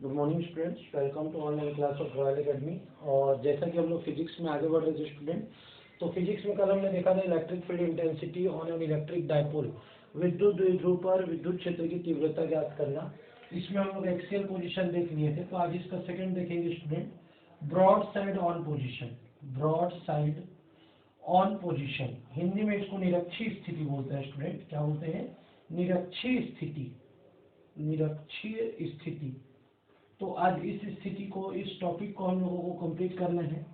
Good morning students, welcome to online class of Royal Academy. और जैसा कि हम लोग फिजिक्स में आगे बढ़ रहे थे स्टूडेंट, तो फिजिक्स में कल हमने देखा था electric field intensity on an electric dipole, विद्युत द्विध्रुव पर विद्युत क्षेत्र की तीव्रता ज्ञात करना। इसमें हम लोग एक्सियल पोजीशन देख लिए थे, तो आज इसका सेकंड देखेंगे student, broad side on position. Broad side on position, Hindi में इसको निरक्षीय स्थिति बोलते हैं स्टूडेंट। क्या बोलते हैं? निरक्षीय स्थिति। निरक्षीय स्थिति। तो आज इस स्थिति को, इस टॉपिक को हम लोगों को कंप्लीट करना है।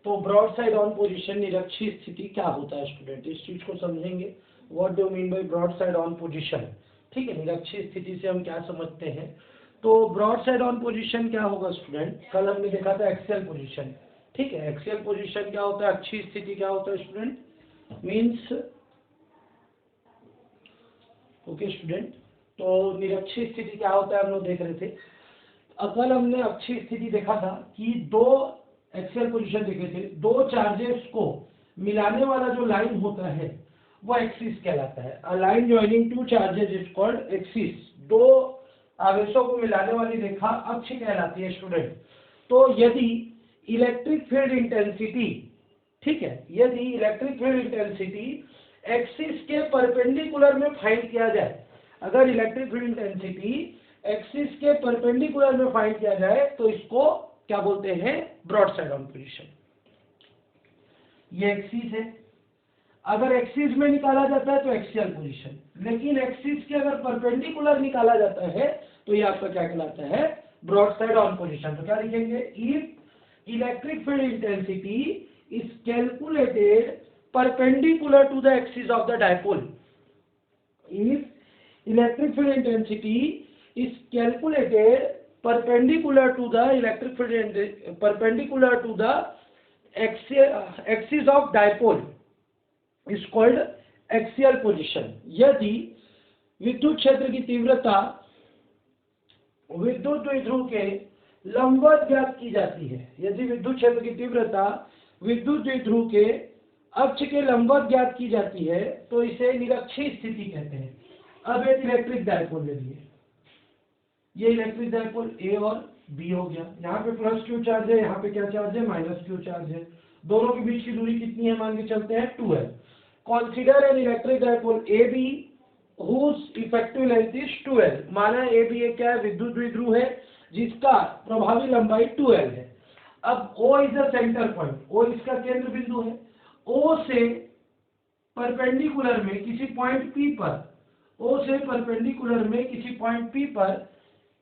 तो ब्रॉड साइड ऑन पोजीशन, निरक्षीय स्थिति क्या होता है स्टूडेंट, इस चीज को समझेंगे। What do mean by broad side on position? ठीक है, निरक्षीय स्थिति से हम क्या समझते हैं। तो ब्रॉड साइड ऑन पोजीशन क्या होगा स्टूडेंट? कल हमने देखा था एक्सियल पोजीशन। ठीक है, एक्सियल पोजीशन क्या होता है, अक्षीय स्थिति क्या होता है स्टूडेंट, मीन्स ओके स्टूडेंट। तो निरक्षीय स्थिति क्या होता है हम लोग देख रहे थे। कल हमने अक्षीय स्थिति देखा था कि दो एक्सियल पोजीशन देखे थे, दो चार्जेस को मिलाने वाला जो लाइन होता है वो एक्सिस कहलाता है। A line joining two charges is called axis. दो आवेशों को मिलाने वाली रेखा अक्ष कहलाती है स्टूडेंट। तो यदि इलेक्ट्रिक फील्ड इंटेंसिटी, ठीक है, यदि इलेक्ट्रिक फील्ड इंटेंसिटी एक्सिस के परपेंडिकुलर में फाइंड किया जाए, अगर इलेक्ट्रिक फील्ड इंटेंसिटी एक्सिस के परपेंडिकुलर में फाइंड किया जाए तो इसको क्या बोलते हैं, ब्रॉड साइड ऑन पोजीशन। ये एक्सिस है, अगर एक्सिस में निकाला जाता है तो एक्सियल पोजीशन, लेकिन एक्सिस के अगर परपेंडिकुलर निकाला जाता है तो ये आपका क्या कहलाता है, ब्रॉड साइड ऑन पोजीशन। तो क्या लिखेंगे, if electric field intensity is calculated perpendicular to the axis of the dipole, if electric field intensity is calculated perpendicular to the axis of dipole is called axial position। यदि विद्युत क्षेत्र की तीव्रता विद्युत द्विध्रुव के लंबवत ज्ञात की जाती है, यदि विद्युत क्षेत्र की तीव्रता विद्युत द्विध्रुव के अक्ष के लंबवत ज्ञात की जाती है तो इसे निरक्षीय स्थिति कहते हैं। अब एक इलेक्ट्रिक डायपोल ले लिए, ये इलेक्ट्रिक डायपोल ए और बी हो गया। यहाँ पे प्लस क्यू चार्ज है, यहाँ पे क्या चार्ज है, माइनस क्यू चार्ज है। दोनों के बीच की दूरी कितनी है, मान के चलते हैं 2l। Consider an electric dipole A B whose effective length is 2l। माना ए बी एक क्या है, विद्युत द्विध्रुव है जिसका प्रभावी लंबाई 2l है। अब O is the centre point, O इसका केंद्र बिंदु है। O से परपेंडिकुलर में किसी पॉइंट P पर, O से परपेंडिकुलर में किसी पॉइंट P पर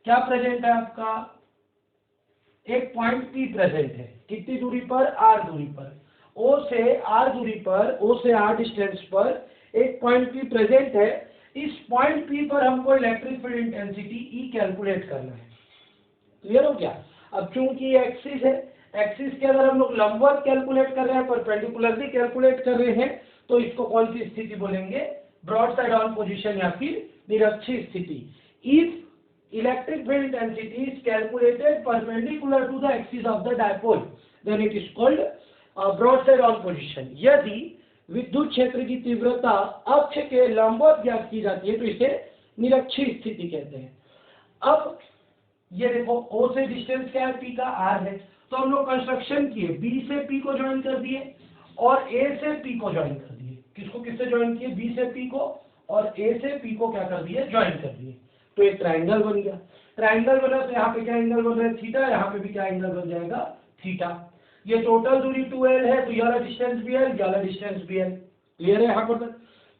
क्या प्रेजेंट है आपका, एक पॉइंट P प्रेजेंट है। कितनी दूरी पर, R दूरी पर। O से R दूरी पर, O से R डिस्टेंस पर एक पॉइंट P प्रेजेंट है। इस पॉइंट P पर हमको electric field intensity E calculate करना है। क्लियर हो गया? अब चूंकि एक्सिस है, एक्सिस के अगर हम लोग लंबवत कैलकुलेट कर रहे हैं, परपेंडिकुलरली कैलकुलेट कर रहे हैं, तो इसको कौन सी स्थिति बोलेंगे, ब्रॉड साइड ऑन पोजीशन या फिर निरक्षीय स्थिति। If electric field intensity is calculated perpendicular to the axis of the dipole then it is called broad side on position. यदि विद्युत क्षेत्र की तीव्रता अक्ष के लंबवत ज्ञात की जाती है तो इसे निरक्षीय स्थिति कहते हैं। अब ये देखो, O से डिस्टेंस क्या है, P का R है। तो हम लोग कंस्ट्रक्शन किए, B से P को ज्वाइन कर दिए और A से P को ज्वाइन कर दिए। किसको किससे ज्वाइन किए, B से P को और A से P को क्या कर दिए, ज्वाइन कर दिए। तो एक ट्राइंगल बन गया। ट्राइंगल बना तो यहाँ पे क्या एंगल बन रहा है, थीटा। यहाँ पे भी क्या एंगल बन जाएगा, थीटा। ये टोटल दूरी 2l है, तो ये वाला डिस्टेंस भी l, ये वाला डिस्टेंस भी l। क्लियर है यहाँ पर?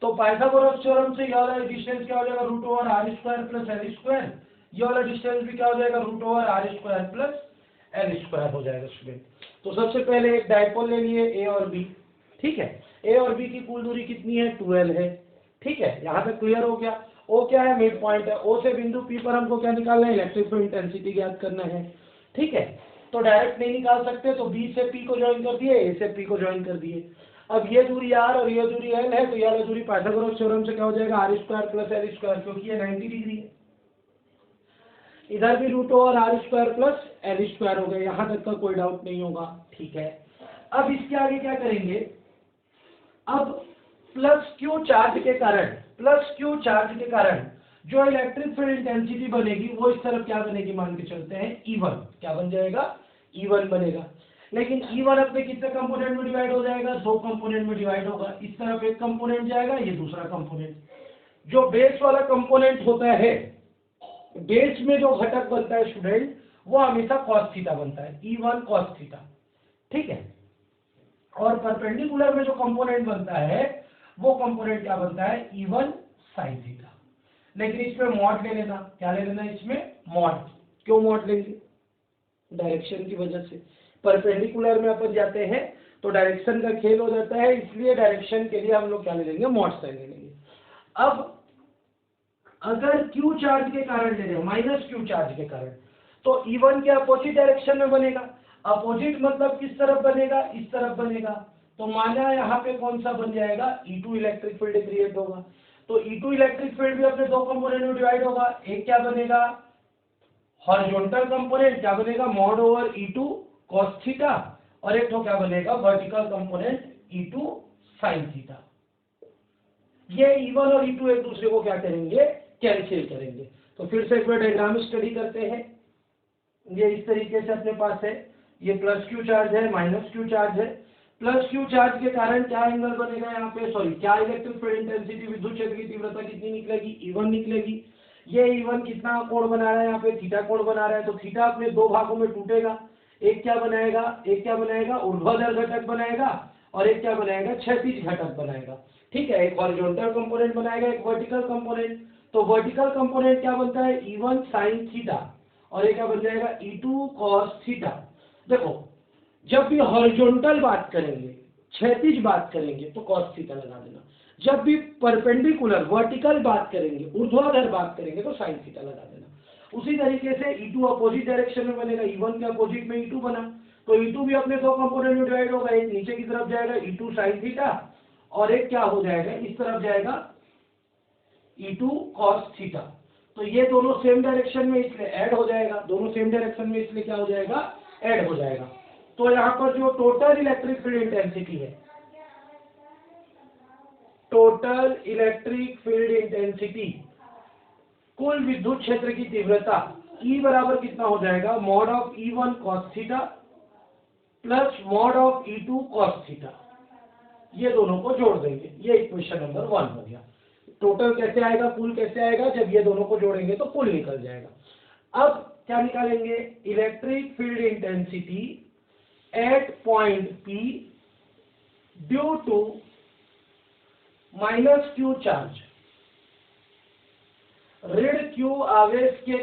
तो पाइथागोरस थ्योरम से ये वाला डिस्टेंस क्या हो जाएगा, root over r square plus l square. ये वाला डिस्टेंस भी क्या हो जाएगा, root over r square plus l square हो जाएगा स्टूडेंट। तो सबसे पहले एक डायपोल ले लिए A और B, ठीक है। A और B की कुल दूरी कितनी है, 2l है। ठीक है, यहाँ तक क्लियर हो गया। O क्या है, मिड पॉइंट है। O से बिंदु P पर हमको क्या निकालना है, इलेक्ट्रिक फील्ड इंटेंसिटी ज्ञात करना है। ठीक है, तो डायरेक्ट नहीं निकाल सकते, तो B से P को ज्वाइन कर दिए, A से P को ज्वाइन कर दिए। अब ये दूरी R और ये दूरी L है, तो ये वाला दूरी पाइथागोरस थ्योरम से क्या हो जाएगा, r square plus l square, क्योंकि ये 90 डिग्री है। इधर भी root over r square plus l square हो गया, यहां तक का कोई डाउट नहीं होगा। ठीक है, अब इसके आगे क्या करेंगे, अब प्लस क्यू चार्ज के कारण जो इलेक्ट्रिक फील्ड इंटेंसिटी बनेगी वो इस तरफ क्या बनेगी, मान के चलते हैं E1, क्या बन जाएगा, E1 बनेगा। लेकिन E1 अपने कितने कंपोनेंट में डिवाइड हो जाएगा, 2 कंपोनेंट में डिवाइड होगा। इस तरफ एक कंपोनेंट जाएगा, ये दूसरा कंपोनेंट। जो बेस वाला कंपोनेंट होता है, बेस में जो घटक बनता है स्टूडेंट, वो हमेशा cos थीटा बनता है, E1 cos थीटा, ठीक है। और परपेंडिकुलर में जो कंपोनेंट बनता है वो कंपोनेंट क्या बनता है, E1 sin थीटा। लेकिन इसमें मॉड ले लेना, क्या ले लेना इसमें, मॉड। क्यों मॉड लेंगे, डायरेक्शन की वजह से। परपेंडिकुलर में अपन जाते हैं तो डायरेक्शन का खेल हो जाता है, इसलिए डायरेक्शन के लिए हम लोग क्या ले लेंगे, मॉड साइन ले लेंगे। अब अगर Q चार्ज के कारण ले रहे हैं, माइनस Q चार्ज के कारण, तो E1 के अपोजिट डायरेक्शन में बनेगा। अपोजिट मतलब किस तरफ बनेगा, इस तरफ बनेगा। तो माना यहाँ पे कौन सा बन जाएगा, E2 इलेक्ट्रिक फील्ड क्रिएट होगा। तो E2 इलेक्ट्रिक फील्ड भी अपने 2 कंपोनेंट में डिवाइड होगा। एक क्या बनेगा, हॉरिजॉन्टल कंपोनेंट क्या बनेगा, mod over E2 cos theta, और एक तो क्या बनेगा, vertical component E2 sin theta. ये E1 और E2 एक दूसरे को क्या करेंगे, कैंसिल करेंगे। तो फिर से एक बार डायग्राम स्टडी करते हैं। ये इस तरीके से अपने पास है, ये प्लस Q चार्ज है, माइनस Q चार्ज है। प्लस Q चार्ज के कारण क्या एंगल बनेगा यहाँ पे, सॉरी क्या इलेक्ट्रिक फील्ड इंटेंसिटी, विद्युत क्षेत्र की तीव्रता कितनी निकलेगी, E1 निकलेगी। ये E1 कितना कोण बना रहा है, यहाँ पे थीटा कोण बना रहा है। तो थीटा अपने 2 भागों में टूटेगा, एक क्या बनाएगा, एक क्या बनाएगा, ऊर्ध्वाधर घटक बनाएगा, और एक क्या बनाएगा, क्षैतिज घटक बनाएगा, ठीक है। एक हॉरिजॉन्टल कंपोनेंट बनाएगा, एक वर्टिकल कंपोनेंट। तो वर्टिकल कंपोनेंट क्या बनता है, E1 sin थीटा, और ये क्या बन जाएगा, E2 cos थीटा। देखो जब भी हॉरिजॉन्टल बात करेंगे, क्षैतिज बात करेंगे तो cos थीटा लगा देना। जब भी परपेंडिकुलर वर्टिकल बात करेंगे, ऊर्ध्वाधर बात करेंगे तो sin थीटा लगा देना। उसी तरीके से E2 अपोजिट डायरेक्शन में बनेगा, E1 के अपोजिट में E2 बना, तो E2 भी अपने 2 कंपोनेंट में डिवाइड होगा। एक नीचे की तरफ जाएगा E2 sin थीटा, और एक क्या हो जाएगा, इस तरफ जाएगा E2 cos थीटा। तो ये दोनों सेम डायरेक्शन में इसलिए ऐड हो जाएगा, दोनों सेम डायरेक्शन में इसलिए क्या हो जाएगा, ऐड हो जाएगा। तो यहाँ पर जो टोटल इलेक्ट्रिक फील्ड इंटेंसिटी है, टोटल इलेक्ट्रिक फील्ड इंटेंसिटी, कुल विद्युत क्षेत्र की तीव्रता E बराबर कितना हो जाएगा, mod of E1 cos theta plus mod of E2 cos theta. ये दोनों को जोड़ देंगे, ये इक्वेशन नंबर 1 हो गया। टोटल कैसे आएगा, कुल कैसे आएगा, जब ये दोनों को जोड़ेंगे तो कुल निकल जाएगा। अब क्या निकालेंगे, electric field intensity at point P due to minus Q charge, ऋण Q आवेश के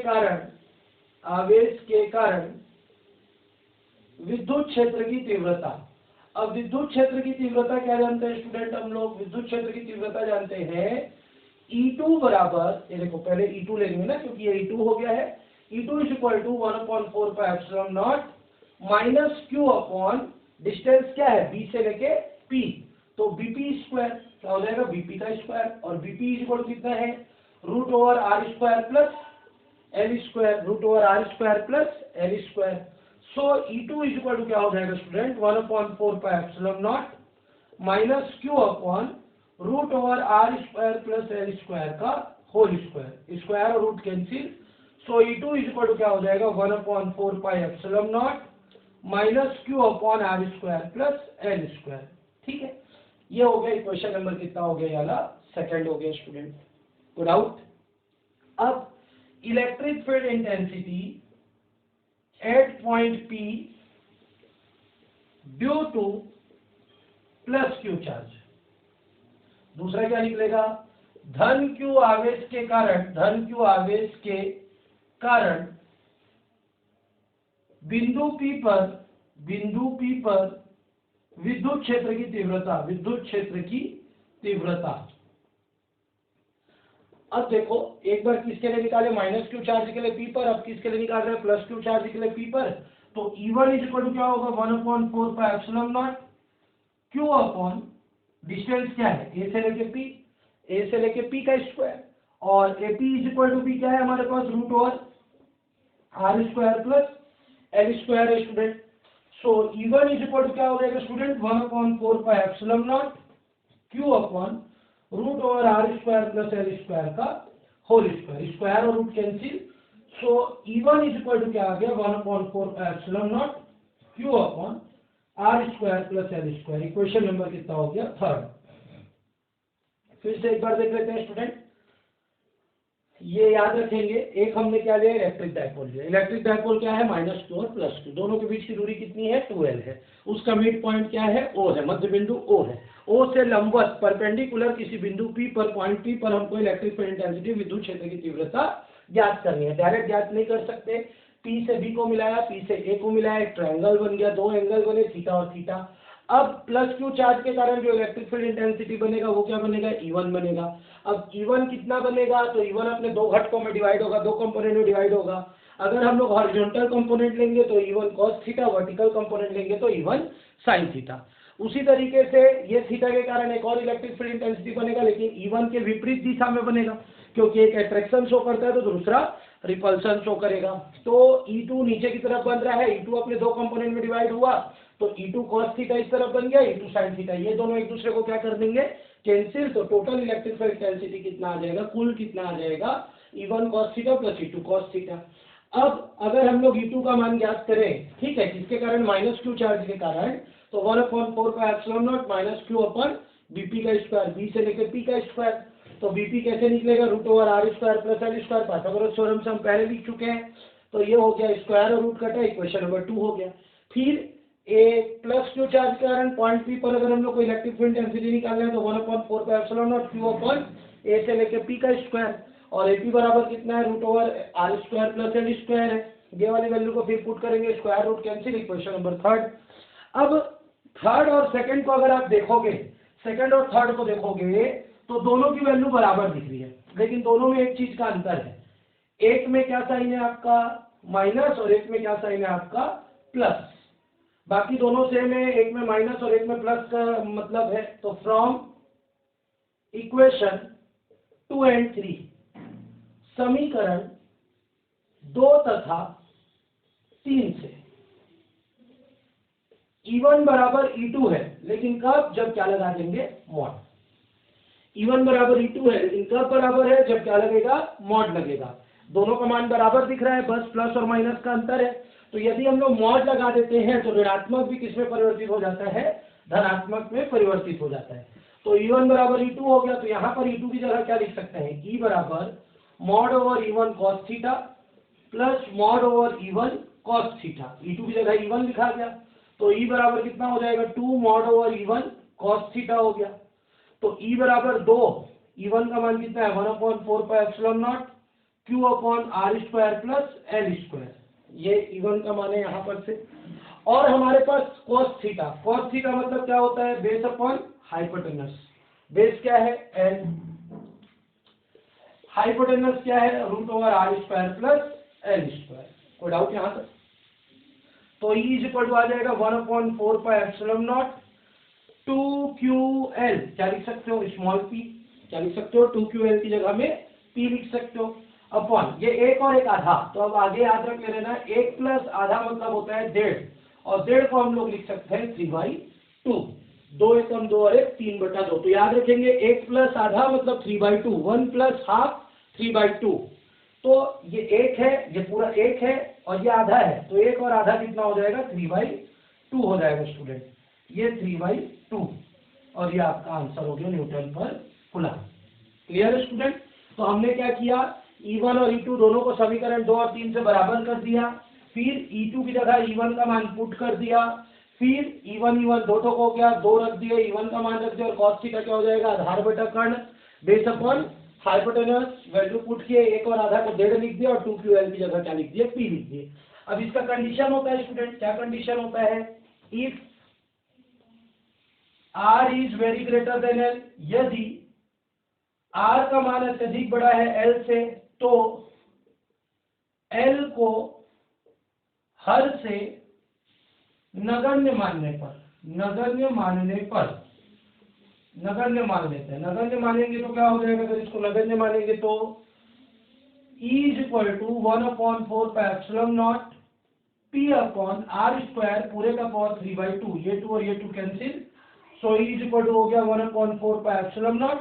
कारण विद्युत क्षेत्र की तीव्रता। अब विद्युत क्षेत्र की तीव्रता क्या जानते हैं स्टूडेंट, हम लोग विद्युत क्षेत्र की तीव्रता जानते हैं E2 बराबर, ये देखो पहले E2 लेंगे ना, क्योंकि ये E2 हो गया है। E2 is equal to 1/4 pi epsilon naught minus Q upon distance क्या है, B से लेके P, तो BP स्क्वायर क्या हो जाएगा, BP का स्क्वायर, और BP इज इक्वल कितना है, root over R square plus L square, root over R square plus L square. So E2 is equal to क्या हो जाएगा student, 1/4 pi epsilon naught minus Q upon root over R square plus L square का whole square, square और root cancel. So E2 is equal to क्या हो जाएगा, 1/4 pi epsilon naught minus Q upon R square plus L square, ठीक है। ये हो गया इक्वेशन नंबर कितना हो गया, ये वाला सेकंड हो गया स्टूडेंट, गुड आउट। अब electric field intensity at point P due two plus Q charge, दूसरा क्या निकलेगा, धन Q आवेश के कारण बिंदु P पर विद्युत क्षेत्र की तीव्रता। अब देखो एक बार किसके लिए निकाले, माइनस Q चार्ज के लिए P पर, अब किसके लिए निकाल रहे हैं, प्लस Q चार्ज के लिए P पर। तो E1 इज इक्वल टू क्या होगा, 1/4 pi epsilon not Q upon distance क्या है, A से लेके P का स्क्वायर, और AP is equal to P क्या है हमारे पास, root over R square plus L square है student. So E1 is equal to क्या हो जाएगा student, 1/4 pi epsilon not Q upon root over R square plus L square का whole square, square और root cancel, so E1 is equal to क्या आ गया 1/4 Q upon are square plus L square. Equation number कितना हो गया? Third. फिर से एक बार देख लेते हैं स्टूडेंट, ये याद रखेंगे, एक हमने क्या लिया, इलेक्ट्रिक डायपोल लिया। इलेक्ट्रिक डायपोल क्या है? -2 और +2, दोनों के बीच की दूरी कितनी है? 2l है। उसका मिड पॉइंट क्या है? O है, मध्य बिंदु O है। O से लंबवत परपेंडिकुलर किसी बिंदु P पर, पॉइंट P पर हमको इलेक्ट्रिक फील्ड इंटेंसिटी, विद्युत क्षेत्र की तीव्रता ज्ञात करनी है। डायरेक्ट ज्ञात नहीं कर सकते। P से B को मिलाया, P से A को मिलाया, एक ट्रायंगल बन गया, दो एंगल बने थीटा और थीटा। अब +Q चार्ज के कारण जो इलेक्ट्रिक फील्ड इंटेंसिटी बनेगा वो क्या बनेगा? E1 बनेगा। अब E1 कितना बनेगा? तो E1 अपने दो घटकों में डिवाइड होगा, दो कंपोनेंट में डिवाइड होगा। अगर हम लोग हॉरिजॉन्टल कंपोनेंट लेंगे तो E1 cos theta, vertical component लेंगे तो E1 sin थीटा। उसी तरीके से ये थीटा के कारण एक और इलेक्ट्रिक फील्ड इंटेंसिटी बनेगा, लेकिन E1 के विपरीत दिशा में बनेगा, क्योंकि एक अट्रैक्शन शो करता है तो दूसरा रिपल्शन शो करेगा। तो E2 नीचे की तरफ बन रहा है, E2 अपने दो कंपोनेंट में डिवाइड हुआ तो E2 cos थीटा इस तरफ बन गया, E2 sin थीटा, ये दोनों एक दूसरे को क्या कर देंगे? कैंसिल। तो टोटल इलेक्ट्रिक फील्ड इंटेंसिटी कितना आ जाएगा? कुल कितना आ जाएगा? E1 cos theta plus E2 cos theta. अब अगर हम लोग E2 का मान ज्ञात करें, ठीक है, किसके कारण? -Q चार्ज के कारण, तो 1/4 -Q अपन BP का स्क्वायर, B से लेकर P का स्क्वायर। तो BP कैसे निकलेगा? √r² plus L square, Pythagoras theorem से हम पहले लिख चुके हैं। तो ये हो गया, स्क्वायर और रूट कटा, इक्वेशन नंबर 2 हो गया। फिर A +Q चार्ज के कारण पॉइंट P पर अगर हम लोग को इलेक्ट्रिक फील्ड इंटेंसिटी निकालना है तो 1/4 Q अपन A से लेकर P का स्क्वायर, और AP बराबर कितना है? √r² प्लस एल स्क्वायर है। ये वाली वैल्यू को फिर पुट करेंगे, square root cancel, equation number third. अब थर्ड और सेकंड को अगर आप देखोगे, सेकंड और थर्ड को देखोगे तो दोनों की वैल्यू बराबर दिख रही है, लेकिन दोनों में एक चीज का अंतर है। एक में क्या साइन है आपका? माइनस, और एक में क्या साइन है आपका? प्लस। बाकी दोनों सेम है, एक में माइनस और एक में प्लस का मतलब है। तो फ्रॉम इक्वेशन 2 and 3, समीकरण 2 तथा 3 से E1 बराबर E2 है, लेकिन कब? जब क्या लगा देंगे? मॉड। E1 बराबर E2 है, लेकिन कब बराबर है? जब क्या लगेगा? मॉड लगेगा। दोनों का मान बराबर दिख रहा है, बस प्लस और माइनस का अंतर है। तो यदि हम लोग मॉड लगा देते हैं तो ऋणात्मक भी किसमें परिवर्तित हो जाता है? धनात्मक में परिवर्तित हो जाता है। तो E1 बराबर E2 हो गया, तो यहाँ पर E2 की जगह क्या लिख सकते हैं? E बराबर mod over E1 cos theta plus mod over E1 cos theta. E2 की जगह E1 लिखा गया, तो E बराबर कितना हो जाएगा? 2 mod over E1 cos theta हो गया। तो E बराबर 2, E1 का मान कितना है? 1/4 Q upon are square plus L square, ये E1 का मान है यहाँ पर से। और हमारे पास cos थीटा, cos थीटा मतलब क्या होता है? Base upon hypotenuse. बेस क्या है? एल। हाइपोटेनस क्या है? √r² plus L square. कोई डाउट यहाँ तक? तो E इज इक्वल टू आ जाएगा 1/4 2QL, क्या लिख सकते हो? स्मॉल p, क्या लिख सकते हो? 2QL की जगह में p लिख सकते हो, अपॉन ये एक और एक आधा। तो अब आगे याद रख लेना, एक प्लस आधा मतलब होता है 1.5, और 1.5 को हम लोग लिख सकते हैं 3/2। 2 एकम 2 और 1 3/2। तो याद रखेंगे, एक प्लस आधा मतलब 3/2, 1 प्लस हाफ 3/2। तो ये एक है, ये पूरा एक है, और ये आधा है, तो एक और आधा कितना हो जाएगा? 3/2 हो जाएगा स्टूडेंट, ये 3/2, और ये आपका आंसर हो गया न्यूटन पर कूलम। क्लियर है स्टूडेंट? तो हमने क्या किया? E1 और E2 दोनों को समीकरण 2 और 3 से बराबर कर दिया, फिर E2 की जगह E1 का मान पुट कर दिया, फिर E1 दो ठोक हो गया, 2 रख दिए, E1 का मान रख दिया, और cos थीटा क्या हो जाएगा? आधार बटा कर्ण, base upon hypotenuse, value put किए, एक और आधा को 1.5 लिख दिया, और 2QL की जगह क्या लिख दिया? P लिख दिए। अब इसका कंडीशन होता है स्टूडेंट, क्या कंडीशन होता है? If R is very greater than L, यदि R का मान अत्यधिक बड़ा है L से, तो L को हर से नगण्य मानने पर, नगण्य मान लेते हैं। नगण्य मानेंगे तो क्या हो जाएगा? अगर इसको नगण्य मानेंगे तो E is equal to 1/4 P upon are square पूरे का पावर 3/2, ये 2 और ये 2 कैंसिल, so E is equal to हो गया 1/4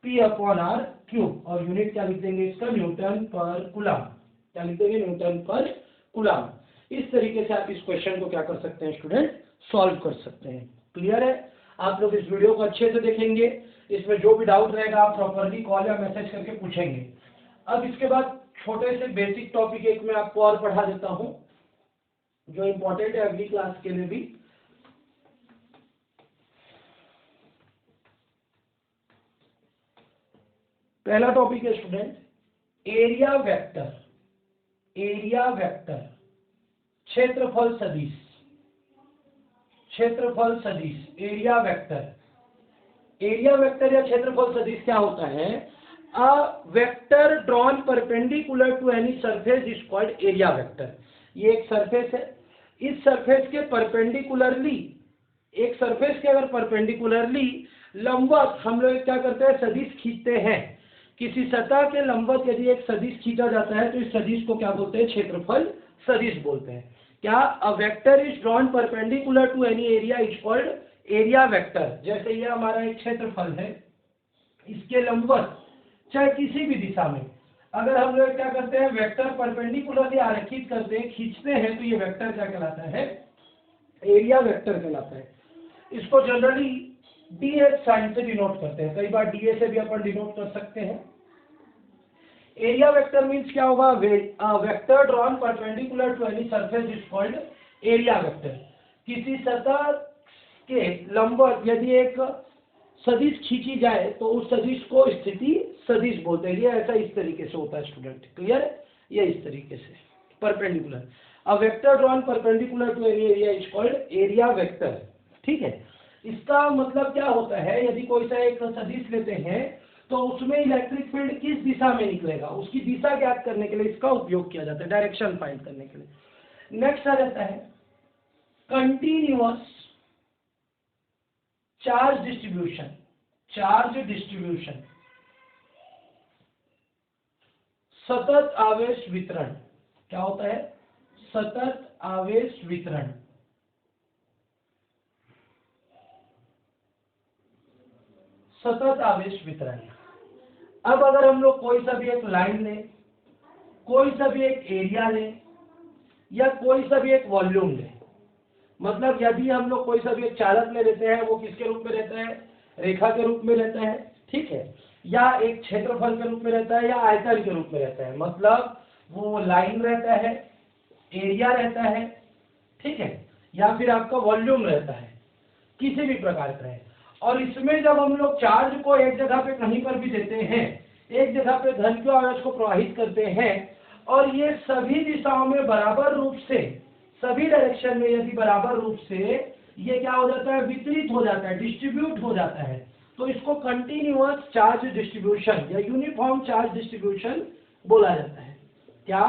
P/r³ और यूनिट क्या लिख देंगे इसका, न्यूटन पर कूलम। क्या लिख देंगे, न्यूटन पर कूलम। इस तरीके से आप इस क्वेश्चन को क्या कर सकते हैं स्टूडेंट, सॉल्व कर सकते हैं। क्लियर है? आप लोग इस वीडियो को अच्छे से देखेंगे, इसमें जो भी डाउट रहेगा आप प्रॉपरली कॉल या मैसेज करके पूछेंगे। अब इसके बाद छोटे से बेसिक टॉपिक एक मैं आपको और पढ़ा देता हूं जो इंपॉर्टेंट है अगली क्लास के लिए भी। पहला टॉपिक है student area vector. Area vector, क्षेत्रफल सदिश। क्षेत्रफल सदिश, एरिया वेक्टर। एरिया वेक्टर या क्षेत्रफल सदिश क्या होता है, a vector drawn perpendicular to any surface is called area vector. ये एक सरफेस है, इस सरफेस के परपेंडिकुलरली, एक सरफेस के अगर परपेंडिकुलरली लंबवत हम लोग क्या करते हैं, सदिश खींचते हैं। किसी सतह के लंबवत यदि एक सदिश खींचा जाता है तो इस सदिश को क्या बोलते हैं, क्षेत्रफल सदिश बोलते हैं। क्या, a vector is drawn perpendicular to any area is called area vector. जैसे ये हमारा एक क्षेत्रफल है, इसके लंबवत चाहे किसी भी दिशा में अगर हम लोग क्या करते हैं, वेक्टर परपेंडिकुलरली आरेखित करते हैं, खींचते हैं, तो ये वेक्टर क्या कहलाता है, एरिया वेक्टर कहलाता है। इसको जनरली ds साइन से डिनोट करते हैं, कई बार da से भी अपन डिनोट कर सकते हैं। एरिया वेक्टर मींस क्या होगा, vector drawn perpendicular to any surface is called area vector. किसी सतह के लंबवत यदि एक सदिश खींची जाए तो उस सदिश को स्थिति सदिश बोलते हैं। ये ऐसा इस तरीके से होता है स्टूडेंट, क्लियर है? ये इस तरीके से perpendicular, a vector drawn perpendicular to any area is called area vector. ठीक है, इसका मतलब क्या होता है, यदि कोई सा एक सदिश लेते हैं तो उसमें इलेक्ट्रिक फील्ड किस दिशा में निकलेगा, उसकी दिशा ज्ञात करने के लिए इसका उपयोग किया जाता है, डायरेक्शन फाइंड करने के लिए। नेक्स्ट आ जाता है continuous charge distribution. Charge distribution, सतत आवेश वितरण। क्या होता है, सतत आवेश वितरण। सतत आवेश वितरण। अब अगर हम लोग कोई सा भी एक लाइन लें, कोई सा भी एक एरिया लें, या कोई सा भी एक वॉल्यूम लें, मतलब यदि हम लोग कोई सा भी एक चालक ले लेते हैं, वो किसके रूप में रहता है, रेखा के रूप में रहता है, ठीक है, या एक क्षेत्रफल के रूप में रहता है, या आयतन के रूप में रहता है, मतलब वो लाइन रहता है, एरिया रहता है, ठीक है, या फिर आपका वॉल्यूम रहता है, किसी भी प्रकार का है। और इसमें जब हम लोग चार्ज को एक जगह पे कहीं पर भी देते हैं, एक जगह पे धन के आवेश को प्रवाहित करते हैं, और ये सभी दिशाओं में बराबर रूप से, सभी डायरेक्शन में यदि बराबर रूप से ये क्या हो जाता है, वितरित हो जाता है, डिस्ट्रीब्यूट हो जाता है, तो इसको कंटिन्यूअस चार्ज डिस्ट्रीब्यूशन या यूनिफॉर्म चार्ज डिस्ट्रीब्यूशन बोला जाता है। क्या,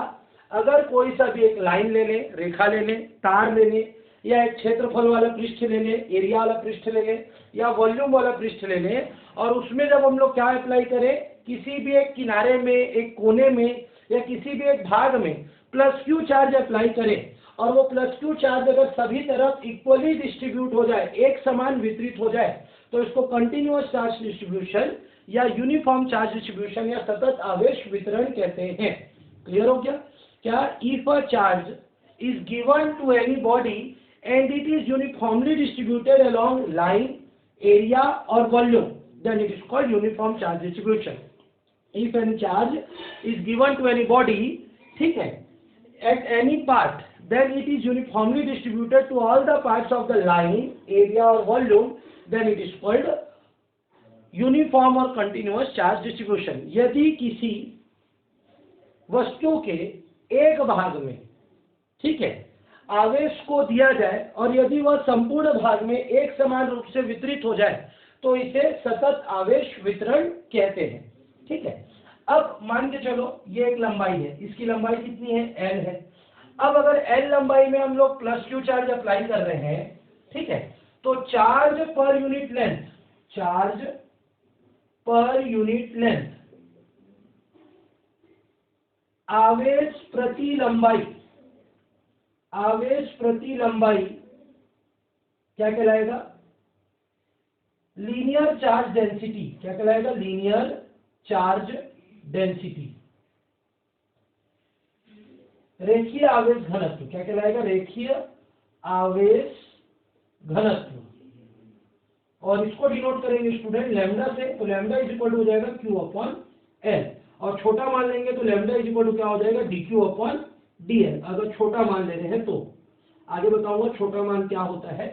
अगर कोई सा भी एक लाइन ले ले, रेखा ले ले, तार ले ले, या एक क्षेत्रफल वाला पृष्ठ ले ले, एरिया वाला पृष्ठ ले ले, या वॉल्यूम वाला पृष्ठ ले ले, और उसमें जब हम लोग क्या अप्लाई करें, किसी भी एक किनारे में, एक कोने में, या किसी भी एक भाग में प्लस क्यू चार्ज अप्लाई करें, और वो प्लस क्यू चार्ज अगर सभी तरफ इक्वली डिस्ट्रीब्यूट हो जाए, एक समान वितरित हो जाए, तो इसको कंटिन्यूअस चार्ज डिस्ट्रीब्यूशन या यूनिफॉर्म चार्ज डिस्ट्रीब्यूशन या सतत आवेश वितरण कहते हैं। क्लियर हो गया? क्या, if a charge is given to any body and it is uniformly distributed along line, area or volume, then it is called uniform charge distribution. If any charge is given to any body, ठीक है, at any part, then it is uniformly distributed to all the parts of the line, area or volume, then it is called uniform or continuous charge distribution. यदि किसी वस्तु के एक भाग में, ठीक है, आवेश को दिया जाए और यदि वह संपूर्ण भाग में एक समान रूप से वितरित हो जाए तो इसे सतत आवेश वितरण कहते हैं। ठीक है, अब मान के चलो ये एक लंबाई है, इसकी लंबाई कितनी है, L है। अब अगर L लंबाई में हम लोग प्लस क्यू चार्ज अप्लाई कर रहे हैं, ठीक है, तो charge per unit length, charge per unit length, आवेश प्रति लंबाई, आवेश प्रति लंबाई क्या कहलाएगा, लीनियर चार्ज डेंसिटी क्या कहलाएगा? Linear charge density. रेखीय आवेश घनत्व क्या कहलाएगा? रेखीय आवेश घनत्व। और इसको डिनोट करेंगे स्टूडेंट लैम्डा से, तो लैम्डा इज इक्वल टू हो जाएगा क्यू अपॉन एल, और छोटा मान लेंगे तो लैम्डा इज इक्वल टू क्या हो जाएगा? D q upon D L, अगर छोटा मान ले रहे हैं तो। आगे बताऊंगा छोटा मान क्या होता है।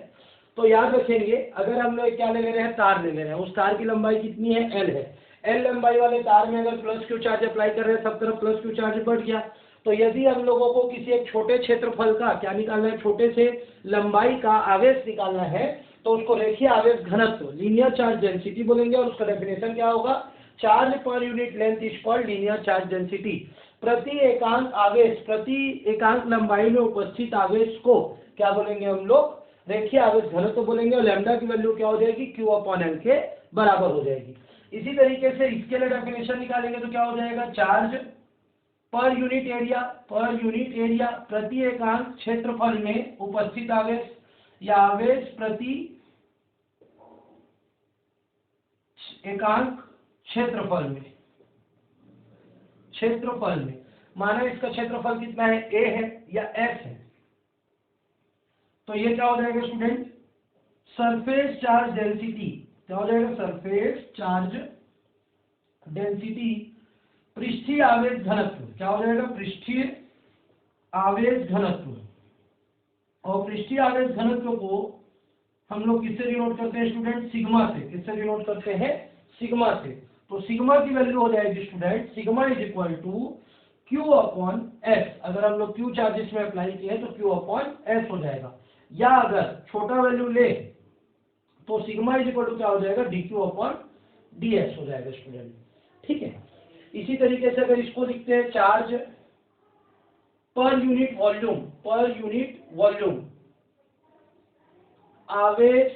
तो याद रखेंगे, अगर हम लोग क्या ले रहे हैं? तार ले रहे हैं, उस तार की लंबाई कितनी है? एल है। एल लंबाई वाले तार में अगर प्लस क्यू चार्ज अप्लाई कर रहे हैं, सब तरफ प्लस क्यू चार्ज बढ़ गया। तो यदि हम लोगों को किसी एक छोटे क्षेत्रफल का क्या निकालना है? छोटे से लंबाई का आवेश निकालना है, तो उसको रेखीय आवेश घनत्व लीनियर चार्ज डेंसिटी बोलेंगे, और उसका डेफिनेशन क्या होगा? Charge per unit length is called linear charge density. प्रति एकांक आवेश, प्रति एकांक लंबाई में उपस्थित आवेश को क्या बोलेंगे हम लोग? रेखीय आवेश घनत्व बोलेंगे, और लैम्डा की वैल्यू क्या हो जाएगी? क्यू अपॉन एल के बराबर हो जाएगी। इसी तरीके से इसके लिए डेफिनेशन निकालेंगे तो क्या हो जाएगा? Charge per unit area, per unit area प्रति एकांक क्षेत्रफल में उपस्थित आवेश, या आवेश प्रति एकांक क्षेत्रफल में, क्षेत्रफल में माना इसका क्षेत्रफल कितना है? ए है या एस है, तो ये क्या हो जाएगा स्टूडेंट? Surface charge density. क्या हो जाएगा? सरफेस चार्ज डेंसिटी पृष्ठीय आवेश घनत्व। क्या हो जाएगा? पृष्ठीय आवेश घनत्व। और पृष्ठीय आवेश घनत्व को हम लोग किससे डिनोट करते हैं स्टूडेंट? सिग्मा से। किससे डिनोट करते हैं? सिग्मा से। तो सिग्मा की वैल्यू हो जाएगी student, sigma is equal to q upon s. अगर हम लोग क्यू चार्जेस में अप्लाई किए तो क्यू अपॉन एस हो जाएगा, या अगर छोटा वैल्यू ले तो सिग्मा इज इक्वल टू क्या हो जाएगा? D q upon D S हो जाएगा स्टूडेंट। ठीक है। इसी तरीके से अगर इसको लिखते हैं, charge per unit volume, per unit volume आवेश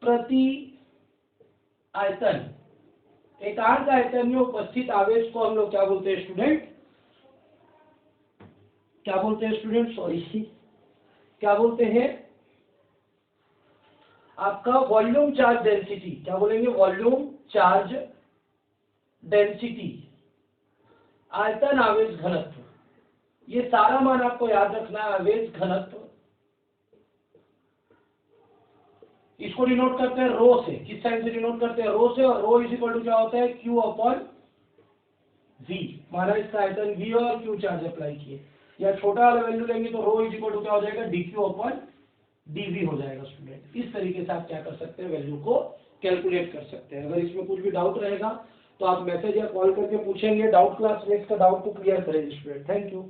प्रति आयतन, एकांक आयतन में उपस्थित आवेश को हम लोग क्या बोलते हैं स्टूडेंट? क्या बोलते हैं स्टूडेंट? सॉरी, क्या बोलते हैं? आपका वॉल्यूम चार्ज डेंसिटी। क्या बोलेंगे? वॉल्यूम चार्ज डेंसिटी, आयतन आवेश घनत्व। ये सारा मान आपको याद रखना है, आवेश घनत्व। इसको डिनोट करते हैं रो से। किस साइन से डिनोट करते हैं? रो से। और रो इज इक्वल टू क्या होता है? Q upon v. माना इसका आयतन वी और क्यू चार्ज अप्लाई किए, या छोटा वाला वैल्यू लेंगे तो रो इज इक्वल टू क्या हो जाएगा? D q upon d v हो जाएगा स्टूडेंट। इस तरीके से आप क्या कर सकते हैं? वैल्यू को कैलकुलेट कर सकते हैं। अगर इसमें कुछ भी डाउट रहेगा तो आप मैसेज या कॉल करके पूछेंगे। डाउट क्लास में इसका डाउट को क्लियर करेंगे स्टूडेंट। Thank you.